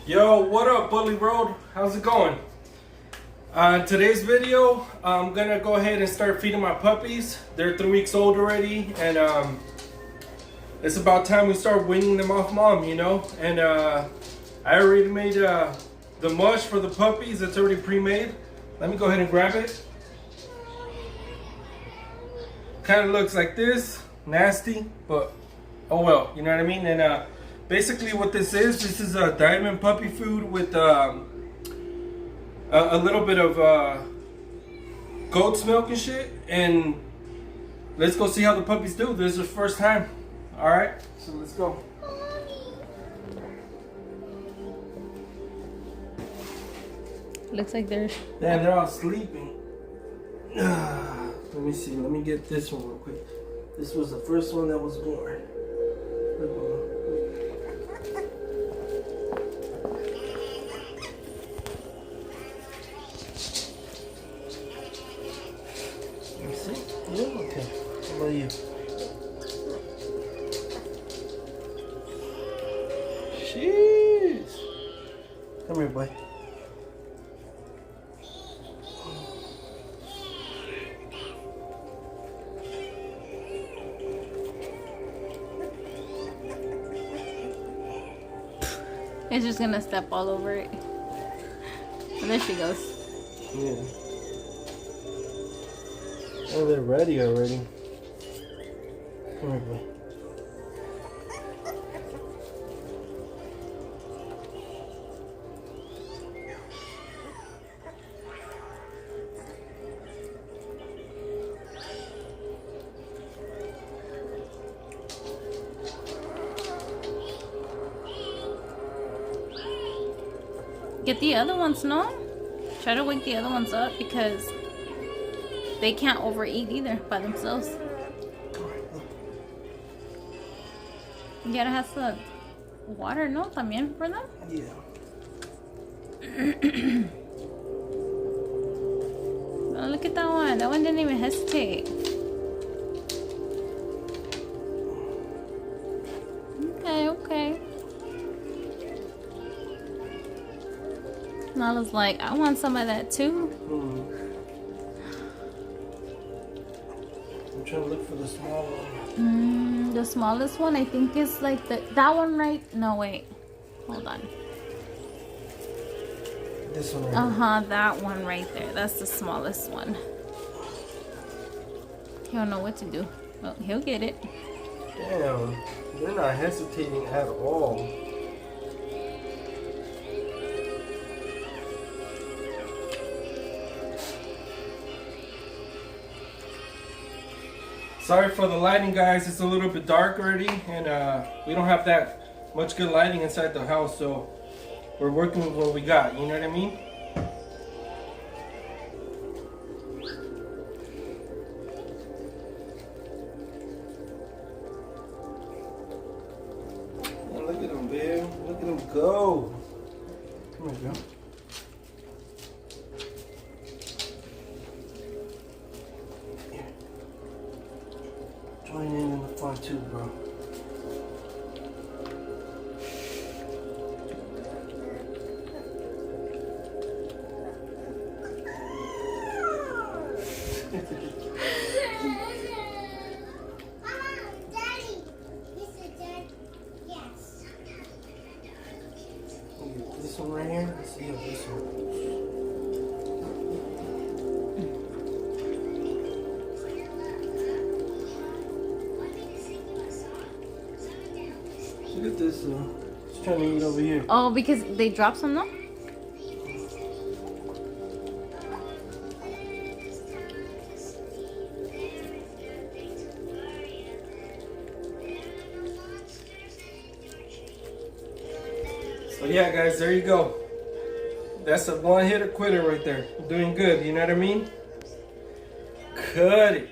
Yo, what up, Bully Road? How's it going? Today's video, I'm gonna go ahead and start feeding my puppies. They're 3 weeks old already, and it's about time we start weaning them off mom, you know? And I already made the mush for the puppies. It's already pre-made. Let me go ahead and grab it. Kind of looks like this, nasty, but oh well, you know what I mean? And basically what this is a diamond puppy food with a little bit of goat's milk and shit. And let's go see how the puppies do. This is the first time. All right, so let's go. Looks like they're... Damn, they're all sleeping. Let me see. Let me get this one real quick. This was the first one that was born. Let me see. Yeah, okay. How about you? Jeez. Come here, boy. It's just gonna step all over it. Oh, there she goes. Yeah. Oh, they're ready already. Come here, boy. Get the other ones, no? Try to wake the other ones up because they can't overeat either by themselves. You gotta have some water, no? También for them? Yeah. Oh, look at that one. That one didn't even hesitate. Okay. Nala's like, I want some of that too. I'm trying to look for the small one. The smallest one, I think, is like that one, right? No, wait. Hold on. This one right here. That one right there. That's the smallest one. He don't know what to do. Well, he'll get it. Damn, they're not hesitating at all. Sorry for the lighting, guys. It's a little bit dark already, and we don't have that much good lighting inside the house, so we're working with what we got. You know what I mean? And look at them, babe. Look at them go. Come here, girl. Join in the fun too, bro. This one right here? Let's see this one. Look at this, it's trying to eat over here. Oh, because they dropped some, no? So yeah, guys, there you go. That's a one hitter quitter right there. Doing good, you know what I mean? Cut it.